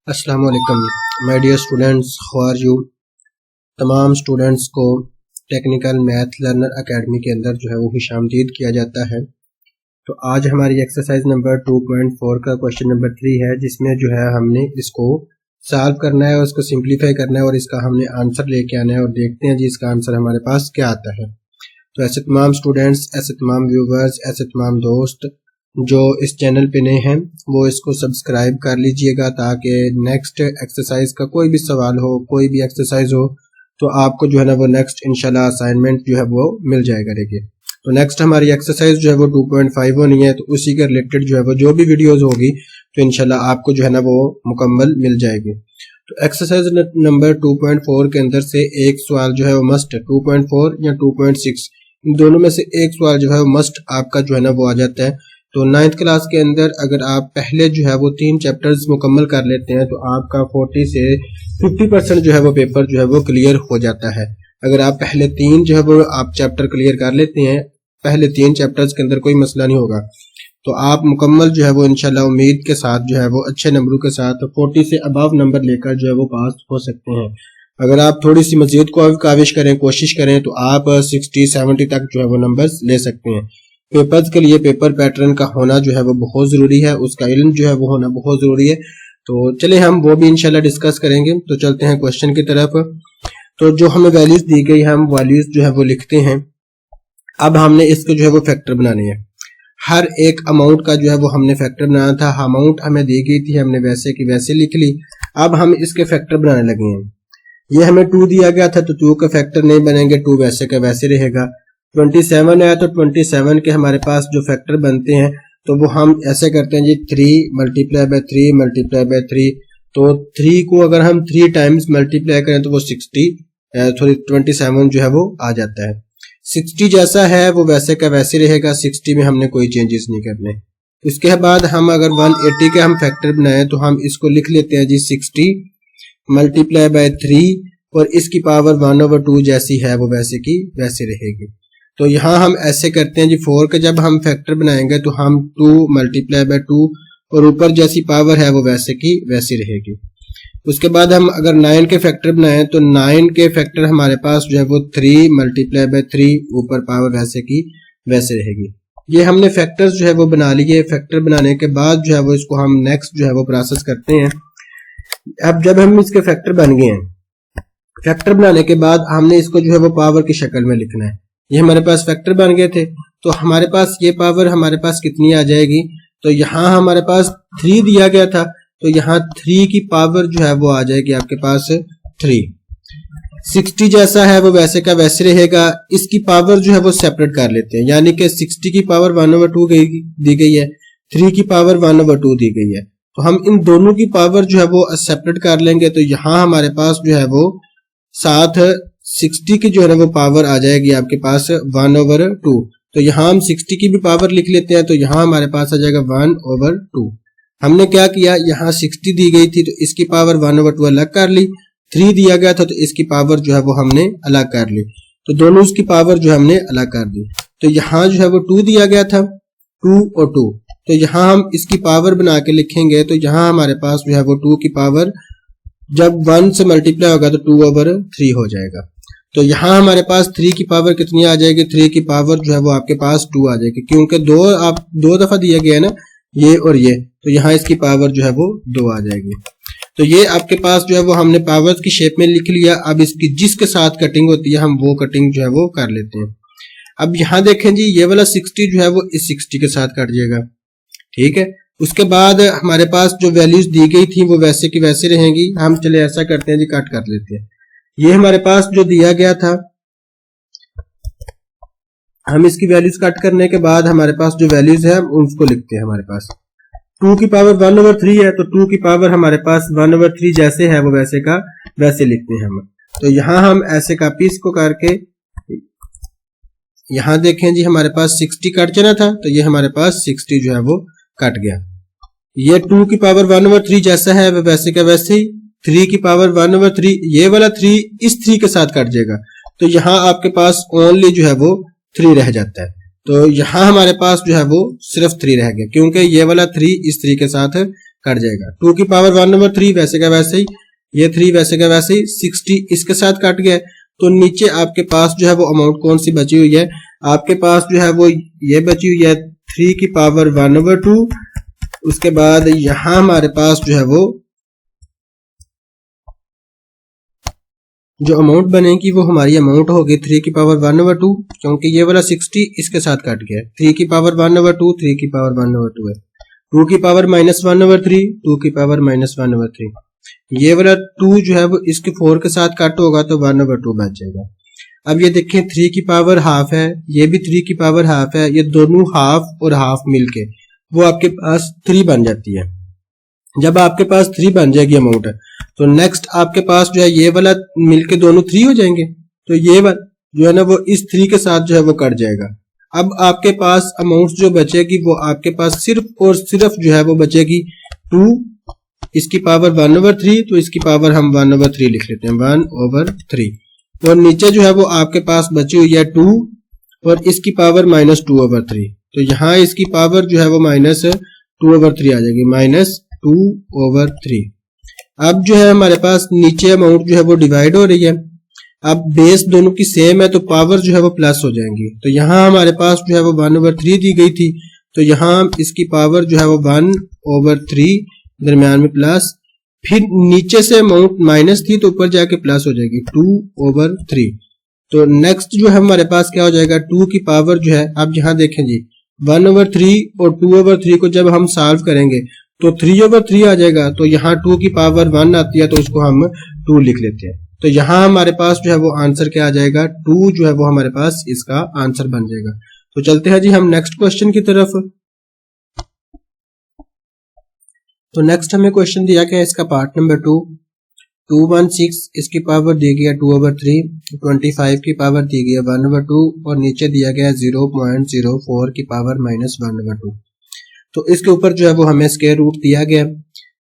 अस्सलाम वालेकुम my dear students, how are you. तमाम स्टूडेंट्स को टेक्निकल मैथ लर्नर एकेडमी के अंदर जो है वो खुशामदीद किया जाता है। तो आज हमारी एक्सरसाइज नंबर 2.4 का क्वेश्चन नंबर 3 है, जिसमें जो है हमने इसको सॉल्व करना है और इसको सिंप्लीफाई करना है और इसका हमने आंसर लेके आना है और देखते हैं जी इसका आंसर हमारे पास क्या आता है। तो ऐसे तमाम स्टूडेंट्स, ऐसे तमाम व्यूवर्स, ऐसे तमाम दोस्त जो इस चैनल पे नए हैं वो इसको सब्सक्राइब कर लीजिएगा, ताकि नेक्स्ट एक्सरसाइज का कोई भी सवाल हो, कोई भी एक्सरसाइज हो तो आपको जो है ना वो नेक्स्ट इंशाल्लाह असाइनमेंट जो है वो मिल जाएगा। देखिए, तो नेक्स्ट हमारी एक्सरसाइज जो है वो 2.5 होनी है, तो उसी के रिलेटेड जो है वो जो भी वीडियोस होगी तो इंशाल्लाह आपको जो है ना वो मुकम्मल मिल जाएगी। तो एक्सरसाइज नंबर 2.4 के अंदर से एक सवाल जो है वो मस्ट 2.4 या 2.6 इन दोनों में से एक सवाल जो है वो मस्ट आपका जो है ना वो आ जाता है। तो 9th क्लास के अंदर अगर आप पहले जो है वो 3 चैप्टर्स मुकम्मल कर लेते हैं तो आपका 40 से 50% जो है वो पेपर जो है वो क्लियर हो जाता है। अगर आप पहले 3 जो है वो आप चैप्टर क्लियर कर लेते हैं, पहले 3 चैप्टर्स के अंदर कोई मसला नहीं होगा, तो आप मुकम्मल जो है वो इंशाल्लाह उम्मीद के साथ जो है वो अच्छे नंबरों के साथ 40 से अबव नंबर लेकर जो है वो पास हो सकते हैं। अगर आप थोड़ी सी मजीद काविश करें, कोशिश करें तो आप 60-70 तक जो है वो नंबर्स ले सकते हैं। पेपर्स के लिए पेपर पैटर्न का होना जो है वो बहुत ज़रूरी है, उसका इल्म जो है वो होना बहुत ज़रूरी है। तो चले हम वो भी इंशाल्लाह डिस्कस करेंगे। तो चलते हैं क्वेश्चन की तरफ। तो जो हमें वैल्यूज दी गई, हम वैल्यूज जो है वो लिखते हैं। अब हमने इसके जो है वो फैक्टर बनाने हैं। हर एक अमाउंट का जो है वो हमने फैक्टर बनाना था। अमाउंट हमें दी गई थी, हमने वैसे की वैसे लिख ली। अब हम इसके फैक्टर बनाने लगे हैं। ये हमें 2 दिया गया था तो 2 का फैक्टर नहीं बनेंगे, 2 वैसे का वैसे रहेगा। 27 है तो 27 के हमारे पास जो फैक्टर बनते हैं तो वो हम ऐसे करते हैं जी 3 मल्टीप्लाई बाय 3 मल्टीप्लाई बाय 3। तो 3 को अगर हम 3 टाइम्स मल्टीप्लाई करें तो वो 27 जो है वो आ जाता है। 60 जैसा है वो वैसे का वैसे रहेगा, 60 में हमने कोई चेंजेस नहीं करने। इसके बाद हम अगर 180 के हम फैक्टर बनाए तो हम इसको लिख लेते हैं जी 60 मल्टीप्लाई बाय 3 और इसकी पावर 1/2 जैसी है वो वैसे की वैसे रहेगी। तो यहाँ हम ऐसे करते हैं जी 4 के जब हम फैक्टर बनाएंगे तो हम 2 मल्टीप्लाई बाय 2 और ऊपर जैसी पावर है वो वैसे की वैसी रहेगी। उसके बाद हम अगर 9 के फैक्टर बनाएं तो 9 के फैक्टर हमारे पास जो है वो 3 मल्टीप्लाई बाय 3 ऊपर पावर वैसे की वैसे रहेगी। ये हमने फैक्टर्स जो है वो बना लिए। फैक्टर बनाने के बाद जो है वो इसको हम नेक्स्ट जो है वो प्रोसेस करते हैं। अब जब हम इसके फैक्टर बन गए हैं, फैक्टर बनाने के बाद हमने इसको जो है वो पावर की शक्ल में लिखना है। ये हमारे पास फैक्टर बन गए थे तो हमारे पास ये पावर हमारे पास कितनी आ जाएगी, तो यहाँ हमारे पास 3 दिया गया था तो यहाँ 3 की पावर जो है वो आ जाएगी आपके पास 3। 60 जैसा है वो वैसे का वैसे रहेगा। इसकी पावर जो है वो सेपरेट कर लेते हैं, यानी कि 60 की पावर 1/2 दी गई है, 3 की पावर 1/2 दी गई है। तो हम इन दोनों की पावर जो है वो सेपरेट कर लेंगे तो यहाँ हमारे पास जो है वो साथ 60 की जो है ना वो पावर आ जाएगी आपके पास 1/2। तो यहाँ हम 60 की भी पावर लिख लेते हैं तो यहाँ हमारे पास आ जाएगा 1/2। हमने क्या किया, यहाँ 60 दी गई थी तो इसकी पावर 1/2 अलग कर ली, 3 दिया गया था तो इसकी पावर जो है वो हमने अलग कर ली, तो दोनों उसकी पावर जो हमने अलग कर दी। तो यहाँ जो है वो 2 दिया गया था, 2 और 2, तो यहाँ हम इसकी पावर बना के लिखेंगे तो यहाँ हमारे पास जो है वो 2 की पावर जब 1 से मल्टीप्लाई होगा तो 2/3 हो जाएगा। तो यहाँ हमारे पास 3 की पावर कितनी आ जाएगी, 3 की पावर जो है वो आपके पास 2 आ जाएगी, क्योंकि 2 दफा दिया गया है ना ये और ये, तो यहाँ इसकी पावर जो है वो 2 आ जाएगी। तो ये आपके पास जो है वो हमने पावर्स की शेप में लिख लिया। अब इसकी जिसके साथ कटिंग होती है हम वो कटिंग जो है वो कर लेते हैं। अब यहाँ देखें जी, ये वाला 60 जो है वो इस 60 के साथ कट जाएगा, ठीक है। उसके बाद हमारे पास जो वैल्यूज दी गई थी वो वैसे की वैसे रहेंगी। हम चले ऐसा करते हैं जी, कट कर लेते हैं। ये हमारे पास जो दिया गया था, हम इसकी वैल्यूज कट करने के बाद हमारे पास जो वैल्यूज है उसको लिखते हैं। हमारे पास 2 की पावर 1/3 है तो 2 की पावर हमारे पास 1/3 जैसे है वो वैसे का वैसे लिखते हैं हम। तो यहाँ हम ऐसे कॉपी इसको करके, यहाँ देखें जी हमारे पास 60 कट जाना था तो ये हमारे पास 60 जो है वो कट गया। ये 2 की पावर 1/3 जैसा है वैसे का वैसे ही, 3 की पावर 1/3, ये वाला 3 इस 3 के साथ कट जाएगा तो यहाँ आपके पास ओनली जो है वो 3 रह जाता है। तो यहाँ हमारे पास जो है वो सिर्फ 3 रह गया, क्योंकि ये वाला 3 इस 3 के साथ कट जाएगा। 2 की पावर 1/3 वैसे का वैसे ही, ये 3 वैसे का वैसे ही, 60 इसके साथ कट गया। तो नीचे आपके पास जो है वो अमाउंट कौन सी बची हुई है, आपके पास जो है वो ये बची हुई है 3 की पावर 1/2। उसके बाद यहां हमारे पास जो है वो जो अमाउंट बनेगी वो हमारी अमाउंट होगी 3 की पावर 1/2, क्योंकि ये वाला 60 इसके साथ कट गया। 3 की पावर 1/2 3 की पावर 1/2 है। 2 की पावर -1/3 2 की पावर -1/3, ये वाला 2 जो है वो इसके 4 के साथ कट होगा तो 1/2 बच जाएगा। अब ये देखें 3 की पावर हाफ है, ये भी 3 की पावर हाफ है, ये दोनों हाफ और हाफ मिलके वो आपके पास 3 बन जाती है। जब आपके पास 3 बन जाएगी अमाउंट, तो नेक्स्ट आपके पास जो है ये वाला मिलके दोनों 3 हो जाएंगे, तो ये वाला जो है ना वो इस 3 के साथ जो है वो कट जाएगा। अब आपके पास अमाउंट जो बचेगी वो आपके पास सिर्फ और सिर्फ जो है वो बचेगी 2, इसकी पावर 1/3, तो इसकी पावर हम 1/3 लिख लेते हैं, 1/3। और नीचे जो है वो आपके पास बची हुई है 2 और इसकी पावर -2/3, तो यहाँ इसकी पावर जो है वो -2/3 आ जाएगी, -2/3। अब जो है हमारे पास नीचे अमाउंट जो है वो डिवाइड हो रही है। अब बेस दोनों की सेम है तो पावर जो है वो प्लस हो जाएंगी। तो यहाँ हमारे पास जो है वो 1/3 दी गई थी, तो यहाँ इसकी पावर जो है वो 1/3 दरम्यान में प्लस, फिर नीचे से अमाउंट माइनस थी तो ऊपर जाके प्लस हो जाएगी 2/3। तो नेक्स्ट जो है हमारे पास क्या हो जाएगा, 2 की पावर जो है, अब यहाँ देखें जी 1/3 और 2/3 को जब हम सॉल्व करेंगे तो 3/3 आ जाएगा। तो यहाँ 2 की पावर 1 आती है तो उसको हम 2 लिख लेते हैं। तो यहाँ हमारे पास जो है वो आंसर क्या आ जाएगा, 2 जो है वो हमारे पास इसका आंसर बन जाएगा। तो चलते हैं जी हम नेक्स्ट क्वेश्चन की तरफ। तो नेक्स्ट हमें क्वेश्चन दिया गया इसका पार्ट नंबर 2, 216 इसकी पावर दी गई है 2/3, 25 की पावर दी गई है 1/2 और नीचे दिया गया है 0.04 की पावर -1/2। तो इसके ऊपर जो है वो हमें स्क्वायर रूट दिया गया।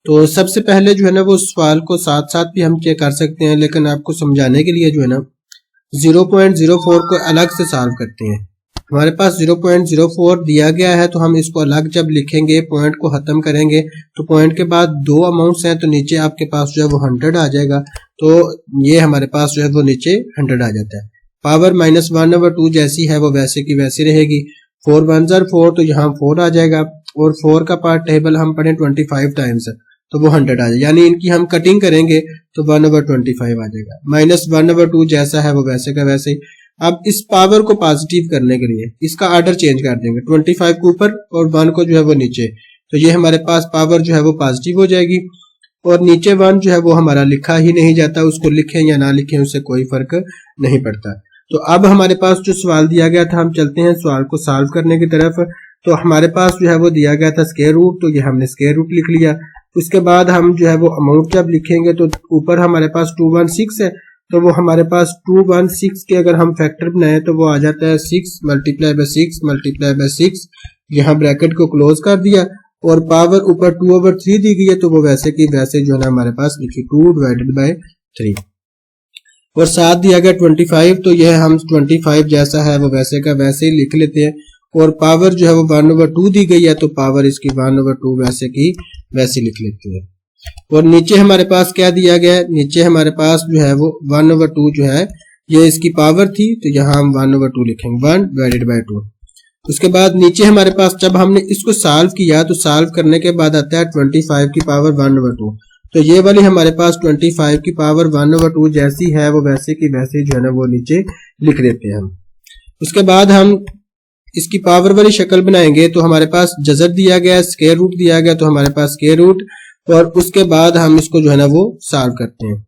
तो सबसे पहले जो है ना वो सवाल को साथ साथ भी हम चेक कर सकते हैं, लेकिन आपको समझाने के लिए जो है ना 0.04 को अलग से सॉल्व करते हैं। हमारे पास 0.04 दिया गया है तो हम इसको अलग जब लिखेंगे, पॉइंट को खत्म करेंगे, तो पॉइंट के बाद 2 अमाउंट्स हैं तो नीचे आपके पास जो है वो 100 आ जाएगा। तो ये हमारे पास जो है वो नीचे 100 आ जाता है। पावर -1/2 जैसी है वो वैसे की वैसी रहेगी। 4 1 4 तो यहाँ 4 आ जाएगा, और 4 का पार्ट टेबल हम पढ़ें 25 टाइम्स तो वो 100 आ जाएगा, यानी इनकी हम कटिंग करेंगे तो 1/25 आ जाएगा। -1/2 जैसा है वो वैसे का वैसे ही। अब इस पावर को पॉजिटिव करने के लिए इसका ऑर्डर चेंज कर देंगे, 25 को ऊपर और 1 को जो है वो नीचे, तो ये हमारे पास पावर जो है वो पॉजिटिव हो जाएगी। और नीचे 1 जो है वो हमारा लिखा ही नहीं जाता, उसको लिखें या ना लिखें उससे कोई फर्क नहीं पड़ता। तो अब हमारे पास जो सवाल दिया गया था, हम चलते हैं सवाल को सॉल्व करने की तरफ। तो हमारे पास जो है वो दिया गया था स्क्वायर रूट, तो ये हमने स्क्वायर रूट लिख लिया। उसके बाद हम जो है वो अमाउंट जब लिखेंगे तो ऊपर हमारे पास 216 है, तो वो हमारे पास 216 के अगर हम फैक्टर बनाए तो वो आ जाता है 6 × 6 × 6। यहाँ ब्रैकेट को क्लोज कर दिया और पावर ऊपर 2/3 दी गई है तो वो वैसे की वैसे जो है ना हमारे पास लिखी 2/3 और साथ दिया गया 25, तो यह हम 25 जैसा है वो वैसे का वैसे ही लिख लेते हैं। और पावर जो है वो 1/2 दी गई है तो पावर इसकी 1/2 वैसे की वैसे लिख लेते हैं। और नीचे हमारे पास क्या दिया गया है, नीचे हमारे पास जो है वो 1/2 जो है ये इसकी पावर थी, तो यहाँ हम 1/2 लिखेंगे, 1/2। उसके बाद नीचे हमारे पास जब हमने इसको सॉल्व किया तो सॉल्व करने के बाद आता है 25 की पावर 1/2, तो ये वाली हमारे पास 25 की पावर 1/2 जैसी है वो वैसे की वैसे जो है ना वो नीचे लिख देते हैं हम। उसके बाद हम इसकी पावर वाली शक्ल बनाएंगे तो हमारे पास जजर दिया गया, स्क्वायर रूट दिया गया, तो हमारे पास स्क्वायर रूट, और उसके बाद हम इसको जो है ना वो सॉल्व करते हैं।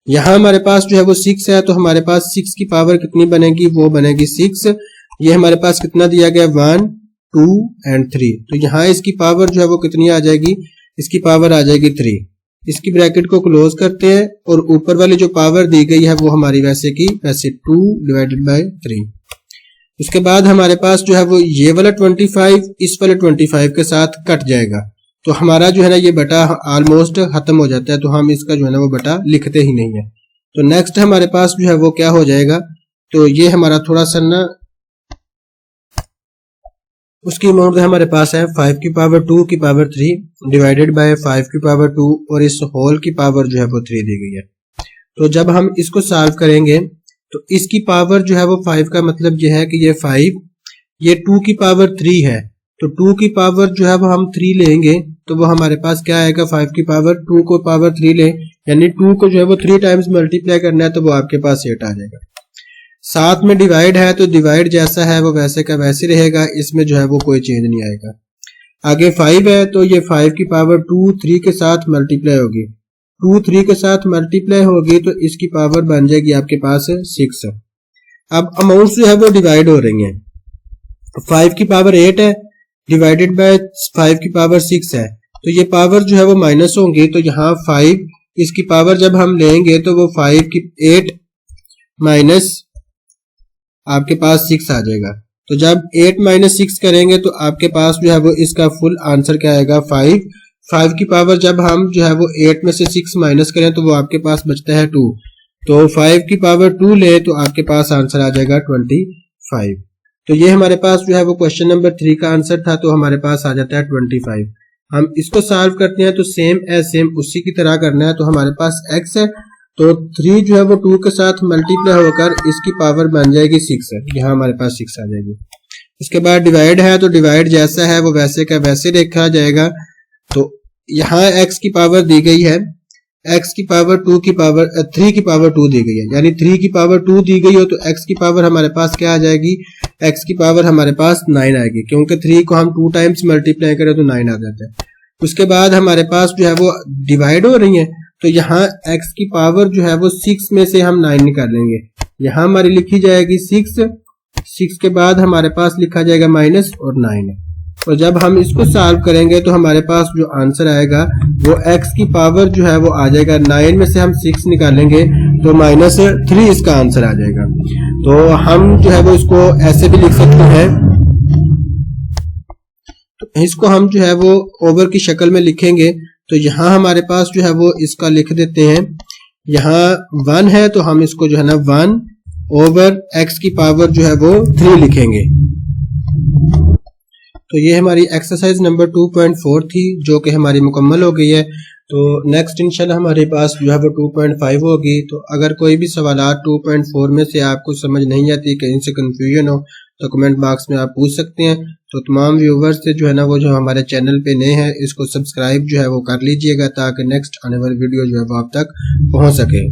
यहाँ हमारे पास जो है वो 6 है, तो हमारे पास 6 की पावर कितनी बनेगी, वो बनेगी 6। ये हमारे पास कितना दिया गया, 1 2 और 3, तो यहाँ इसकी पावर जो है वो कितनी आ जाएगी, इसकी पावर आ जाएगी 3। इसकी ब्रैकेट को क्लोज करते हैं और ऊपर वाली जो पावर दी गई है वो हमारी वैसे की वैसे 2/3। उसके बाद हमारे पास जो है वो ये वाला 25 इस वाले 25 के साथ कट जाएगा, तो हमारा जो है ना ये बटा ऑलमोस्ट खत्म हो जाता है, तो हम इसका जो है ना वो बटा लिखते ही नहीं है। तो नेक्स्ट हमारे पास जो है वो क्या हो जाएगा, तो ये हमारा थोड़ा सा ना उसकी अमाउंट हमारे पास है 5 की पावर 2 की पावर 3 डिवाइडेड बाय 5 की पावर 2 और इस होल की पावर जो है वो 3 दी गई है। तो जब हम इसको सॉल्व करेंगे तो इसकी पावर जो है वो 5 का मतलब ये है कि ये 5, ये 2 की पावर 3 है, तो 2 की पावर जो है वो हम 3 लेंगे तो वो हमारे पास क्या आएगा, 5 की पावर 2 को पावर 3 ले, यानी 2 को जो है वो 3 टाइम्स मल्टीप्लाई करना है तो वो आपके पास 8 आ जाएगा। साथ में डिवाइड है तो डिवाइड जैसा है वो वैसे का वैसे रहेगा, इसमें जो है वो कोई चेंज नहीं आएगा। आगे 5 है तो ये 5 की पावर 2 3 के साथ मल्टीप्लाई होगी, 2 3 के साथ मल्टीप्लाई होगी तो इसकी पावर बन जाएगी आपके पास 6। अब अमाउंट जो है वो डिवाइड हो रही है, 5 की पावर 8 है डिवाइडेड बाय 5 की पावर 6 है, तो ये पावर जो है वो माइनस होंगी, तो यहाँ 5 इसकी पावर जब हम लेंगे तो वो 5 की 8 माइनस आपके पास 6 आ जाएगा। तो जब 8 माइनस 6 करेंगे तो आपके पास जो है वो इसका फुल आंसर क्या आएगा 5। 5 की पावर जब हम जो है वो 8 में से 6 माइनस करें तो वो आपके पास बचता है 2, तो 5 की पावर 2 ले तो आपके पास आंसर आ जाएगा 25। तो ये हमारे पास जो है वो क्वेश्चन नंबर 3 का आंसर था, तो हमारे पास आ जाता है 25। हम इसको सॉल्व करते हैं तो सेम एज सेम उसी की तरह करना है। तो हमारे पास x है तो 3 जो है वो 2 के साथ मल्टीप्लाई होकर इसकी पावर बन जाएगी 6 है, यहाँ हमारे पास 6 आ जाएगी। इसके बाद डिवाइड है तो डिवाइड जैसा है वो वैसे का वैसे देखा जाएगा। तो यहाँ x की पावर दी गई है, x की पावर 2 की पावर 3 की पावर 2 दी गई है, यानी 3 की पावर 2 दी गई हो तो x की पावर हमारे पास क्या आ जाएगी, x की पावर हमारे पास 9 आएगी, क्योंकि 3 को हम 2 टाइम्स मल्टीप्लाई करें तो 9 आ जाता है। उसके बाद हमारे पास जो है वो डिवाइड हो रही है, तो यहाँ x की पावर जो है वो 6 में से हम 9 निकालेंगे, यहाँ हमारी लिखी जाएगी 6 के बाद हमारे पास लिखा जाएगा माइनस और 9 है। और जब हम इसको सॉल्व करेंगे तो हमारे पास जो आंसर आएगा वो x की पावर जो है वो आ जाएगा 9 में से हम 6 निकालेंगे तो -3 इसका आंसर आ जाएगा। तो हम जो है वो इसको ऐसे भी लिख सकते हैं, तो इसको हम जो है वो ओवर की शक्ल में लिखेंगे तो यहाँ हमारे पास जो है वो इसका लिख देते हैं, यहाँ 1 है तो हम इसको जो है ना 1 ओवर x की पावर जो है वो 3 लिखेंगे। तो ये हमारी एक्सरसाइज नंबर 2.4 थी जो कि हमारी मुकम्मल हो गई है। तो नेक्स्ट इंशाल्लाह हमारे पास जो है वो 2.5 होगी। तो अगर कोई भी सवालात 2.4 में से आपको समझ नहीं आती, कहीं से कंफ्यूजन हो तो कमेंट बॉक्स में आप पूछ सकते हैं। तो तमाम व्यूवर्स से जो है ना वो जो हमारे चैनल पे नए हैं इसको सब्सक्राइब जो है वो कर लीजिएगा ताकि नेक्स्ट आने वाली वीडियो जो है वो आप तक पहुंच सके।